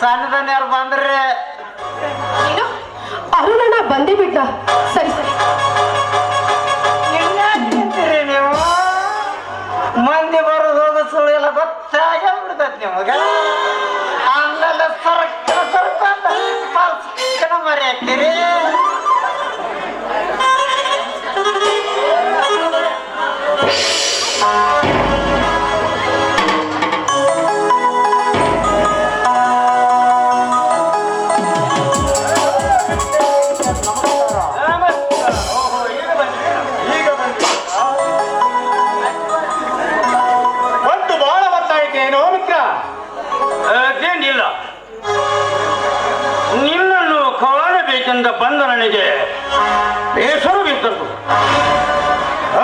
ಸಣ್ಣದನ್ಯಾರು ಬಂದ್ರಿ ಏನು ಅರುಣಣ್ಣ ಬಂದೇ ಬಿಟ್ಟ. ಸರಿ ಸರಿ ನಿಂತೀರಿ ನೀವು ಮಂದಿ ಬರೋದು ಹೋಗೋ ಸುಳ್ಳು ಎಲ್ಲ ಗೊತ್ತಾಗೇ ಬಿಡ್ತೈತಿ ನಿಮಗೆ. ಆಮೇಲೆ ಸರ್ಕ ಅಂತ ಮರಿ ಹಾಕ್ತೀರಿ. ಅದೇನಿಲ್ಲ, ನಿನ್ನನ್ನು ಕಾಣಬೇಕೆಂದ ಬಂದ ನನಗೆ ಬೇಸರ ಬಿದ್ದದ್ದು.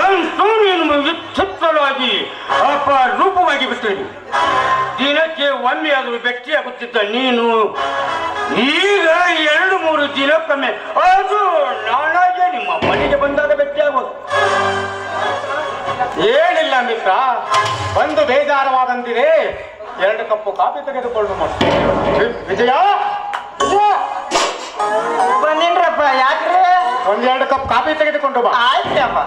ಅಂತೂ ನೀನು ವಿಚಿತ್ರವಾಗಿ ಅಪರೂಪವಾಗಿ ಬಿಟ್ಟರು. ದಿನಕ್ಕೆ ಒಮ್ಮೆ ಆದರೂ ಭೇಟಿಯಾಗುತ್ತಿದ್ದ ನೀನು ಈಗ 2-3 ದಿನಕ್ಕೊಮ್ಮೆ, ಅದು ನಾನಾಗೆ ನಿಮ್ಮ ಮನೆಗೆ ಬಂದಾಗ ಭೇಟಿಯಾಗೋದು. ಏನಿಲ್ಲ ಮಿತ್ರ, ಒಂದು ಬೇಜಾರವಾದಂತಿದೆ. 2 ಕಪ್ಪು ಕಾಫಿ ತೆಗೆದುಕೊಂಡು ವಿಜಯ ಬಂದಿನ್ರಪ್ಪ. ಯಾಕ್ರಿ? 1-2 ಕಪ್ ಕಾಫಿ ತೆಗೆದುಕೊಂಡು ಬಾ. ಆಯ್ತಪ್ಪ.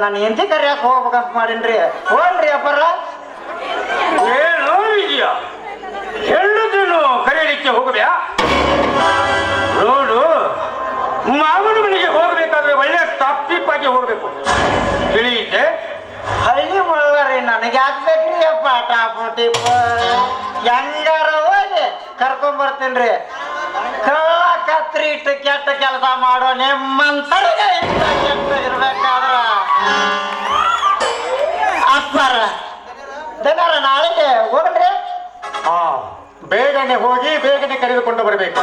ನಾನು ಹೆಂಡತಿ ಕರಿಯಾಕ ಹೋಗ್ಬೇಕಂತ ಮಾಡೀನ್ರಿ. ಹೋಗ್ರಿ ಅಪ್ಪರ. ಏನೋ ಇದೆಯಾ, ಹೆಣ್ಣುದನ್ನು ಕರೆಯಲಿಕ್ಕೆ ಹೋಗಬ್ಯಾ? ನೋಡು, ಮಾವನ ಮನೆಗೆ ಹೋಗ್ಬೇಕಾದ್ರೆ ಒಳ್ಳೆ ಟಾಪ್ ಟಿಪ್ ಆಗಿ ಹೋಗ್ಬೇಕು, ತಿಳಿಯುತ್ತೆ? ಹಳ್ಳಿ ಮಳ್ಳರಿ ನನಗೆ ಯಾಕ್ಬೇಕ್ರಿ ಅಪ್ಪ ಟಾಪ್ ಟಿಪ್? ಹೆಂಗಾರ ಹೋಗಿ ಕರ್ಕೊಂಬರ್ತೀನ್ರಿ. ಕಳ್ಳ ಕತ್ರಿ ಇಟ್ಟು ಕೆಟ್ಟ ಕೆಲಸ ಮಾಡೋ ನಿಮ್ಮಂತರಿಗೆ ಕೆಟ್ಟ ಇರ್ಬೇಕಾದ್ರ ಅಪ್ಪರ ದಿನಾರ ನಾಳೆಗೆ ಹೋಗ್ರಿ. ಬೇಗನೆ ಹೋಗಿ ಬೇಗನೆ ಕರೆದುಕೊಂಡು ಬರಬೇಕು.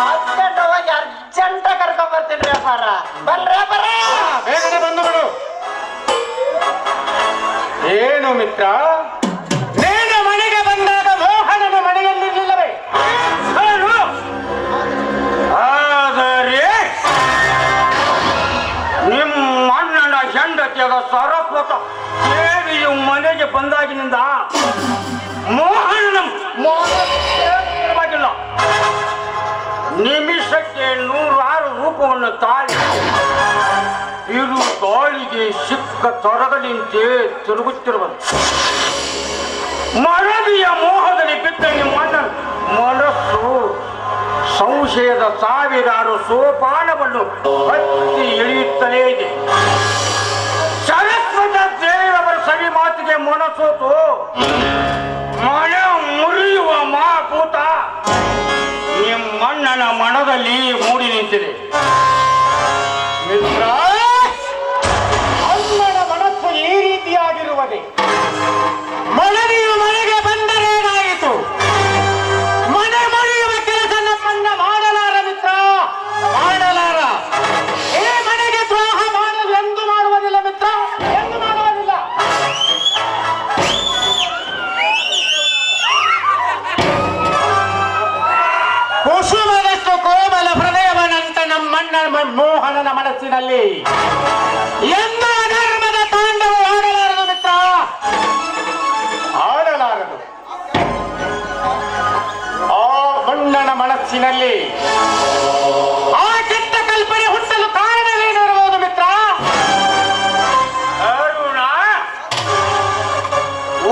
ಅರ್ಜೆಂಟ್ ಹೋಗಿ ಅರ್ಜೆಂಟ್ ಕರ್ಕೊಂಡ್ ಬರ್ತೀನಿ ಅಪ್ಪಾರ. ಬನ್ರಿ ಅಪ್ಪಾರ, ಬೇಗನೆ ಬಂದು ಬಿಡು. ಏನು ಮಿತ್ರ, ನೀನು ಮನೆಗೆ ಬಂದಾಗ ಮೋಹನನ ಮನೆಯಲ್ಲಿರಲಿಲ್ಲವೇ? ಆದರೆ ನಿಮ್ಮ ಅಣ್ಣನ ಹೆಂಡತಿಯಾದ ಸರಸ್ವತ ದೇವಿಯು ಮನೆಗೆ ಬಂದಾಗಿನಿಂದ ಮೋಹನನ ಮೋಹನವಾಗಿಲ್ಲ. ನಿಮಿಷಕ್ಕೆ 106 ರೂಪವನ್ನು ತಾಳಿ ಇರು ಗಾಳಿಗೆ ಸಿಕ್ಕ ತೊರಗಲಿಂತೆ ತಿರುಗುತ್ತಿರುವುದು. ಮರದಿಯ ಮೋಹದಲ್ಲಿ ಬಿದ್ದ ನಿಮ್ಮ ಅಣ್ಣನ ಮನಸ್ಸು ಸಂಶಯದ 1000 ಸೋಪಾನವನ್ನು ಹತ್ತಿ ಇಳಿಯುತ್ತಲೇ ಇದೆ. ಸರಸ್ವತ ದೇವರ ಸರಿ ಮಾತಿಗೆ ಮನಸ್ಸೋತು ಮನ ಮುರಿಯುವ ಮಹಾಭೂತ ನಿಮ್ಮಣ್ಣನ ಮನದಲ್ಲಿ ಮೂಡಿ ನಿಂತಿದೆ. ಮಿತ್ರ, ಅಣ್ಣನ ಮನಸ್ಸು ಈ ರೀತಿಯಾಗಿರುವುದೇ? ಮನವಿಯು ಮನೆಗೆ ಬಂದರೇನಾಯಿತು? ಮನೆ ಮುರಿಯುವ ಕೆಲಸ ನಮ್ಮನ್ನ ಮಾಡಲಾರ ಮಿತ್ರ, ಮಾಡಲಾರ. ಈ ಮನೆಗೆ ದ್ರೋಹ ಮಾಡಲು ಎಂದು ಮಾಡುವುದಿಲ್ಲ ಮಿತ್ರ, ಎಂದು ಮಾಡುವುದಿಲ್ಲ. ಕುಸುಮದಷ್ಟು ಕೋಮಲ ಹೃದಯವನಂತ ನಮ್ಮಣ್ಣ ಮೋಹನನ ಮನಸ್ಸಿನಲ್ಲಿ ಎಂದು ಅಧರ್ಮದ ತಾಂಡವ ಆಡಲಾರದು ಮಿತ್ರ, ಆಡಲಾರದು. ಆ ಮಣ್ಣನ ಮನಸ್ಸಿನಲ್ಲಿ ಆ ಕೆಟ್ಟ ಕಲ್ಪನೆ ಹುಟ್ಟಲು ಕಾರಣವೇನಿರಬಹುದು ಮಿತ್ರ? ಅರುಣ,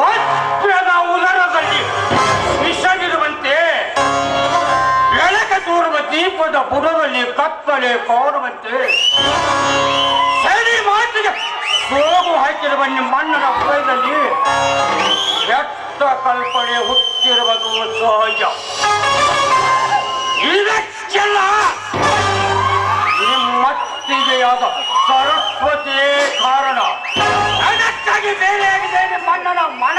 ಒತ್ತದ ಉದರದಲ್ಲಿ ವಿಷವಿರುವಂತೆ ಬೆಳಕ ತೋರುವ ದೀಪದ ಬುಡದಲ್ಲಿ ಕತ್ತಲೆ ಕಾಣುವಂತೆ ಸರಿ ಮಾತಿಗೆ ಸೋಗು ಹಾಕಿರುವ ನಿಮ್ಮ ಮಣ್ಣನ ಹೃದಯದಲ್ಲಿ ಕೆಟ್ಟ ಕಲ್ಪನೆ ಹುಟ್ಟಿರುವುದು ಸಹಜ. ಇದಕ್ಕೆಲ್ಲ ನಿಮ್ಮತ್ತಿಗೆಯಾದ ಸರಸ್ವತಿಯೇ ಕಾರಣ. ಅದಕ್ಕಾಗಿ ಬೇರೆಯಾಗಿದೆ ನಿಮ್ಮಣ್ಣನ ಮನ.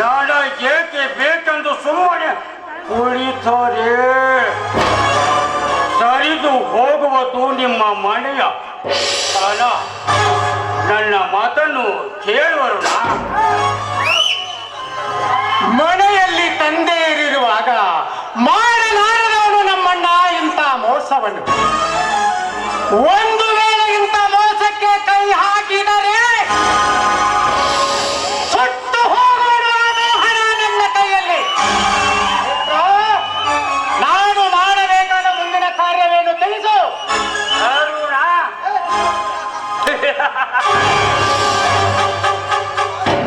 ನಾಡ ಏಕೆ ಬೇಕೆಂದು ಸುಮ್ಮನೆ ಕುಳಿತರೆ ಸರಿದು ಹೋಗುವುದು ನಿಮ್ಮ ಮನೆಯ ಸ್ಥಳ. ನನ್ನ ಮಾತನ್ನು ಕೇಳುವರು. ಮನೆಯಲ್ಲಿ ತಂದೆಯರಿರುವಾಗ ಮಾಡಲಾರದವನು ನಮ್ಮಣ್ಣ ಇಂಥ ಮೋಸವನ್ನು. ಒಂದು ವೇಳೆ ಇಂಥ ಮೋಸಕ್ಕೆ ಕೈ ಹಾಕಿದರೆ ಸುಟ್ಟು ಹೋಗುವ ಮೋಹನ ನನ್ನ ಕೈಯಲ್ಲಿ. ನಾನು ಮಾಡಬೇಕಾದ ಮುಂದಿನ ಕಾರ್ಯವೇನು ತಿಳಿಸು. ಅರುಣ,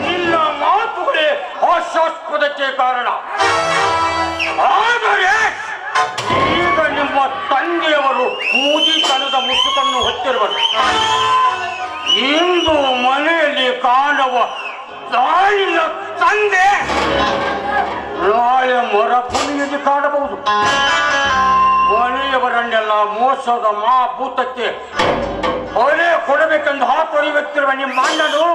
ನಿನ್ನ ಮಾತುಗಳೇ ಹಾಸ್ಯಾಸ್ಪದಕ್ಕೆ ಕಾರಣ. ಆದರೆ ಈಗ ನಿಮ್ಮ ತಂದೆಯವರು ಮೂಜಿತನದ ಮುಸುಕನ್ನು ಹೊತ್ತಿರುವರು. ಇಂದು ಮನೆಯಲ್ಲಿ ಕಾಣುವ ತಾಯಿನ ತಂದೆ ನಾಳೆ ಮರಪುಣಿಯಲ್ಲಿ ಕಾಣಬಹುದು. ಮನೆಯವರನ್ನೆಲ್ಲ ಮೋಸದ ಮಾಭೂತಕ್ಕೆ ಹೊರೆ ಕೊಡಬೇಕೆಂದು ಹಾತೊರೆಯುತ್ತಿರುವ ನಿಮ್ಮ ಅಣ್ಣನು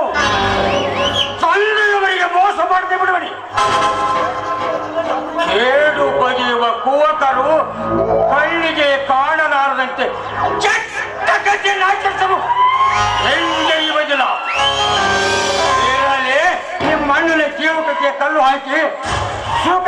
ತಂದೆಯವರಿಗೆ ಮೋಸ ಮಾಡದೆ ಬಿಡುವನಿ. ಕೇಡು ಬಗೆಯುವ ಕುವಕರು ಕಣ್ಣಿಗೆ ಕಾಣಲಾರದಂತೆ ಕೆಟ್ಟ ಗತಿಯನ್ನು ಆಚರಿಸಲು ಹೆಂಗೆಯುವುದಿಲ್ಲ. ಇರಲಿ, ನಿಮ್ಮ ಅಣ್ಣನ ಜೀವಕಕ್ಕೆ ಕಲ್ಲು ಹಾಕಿ ಸುಖ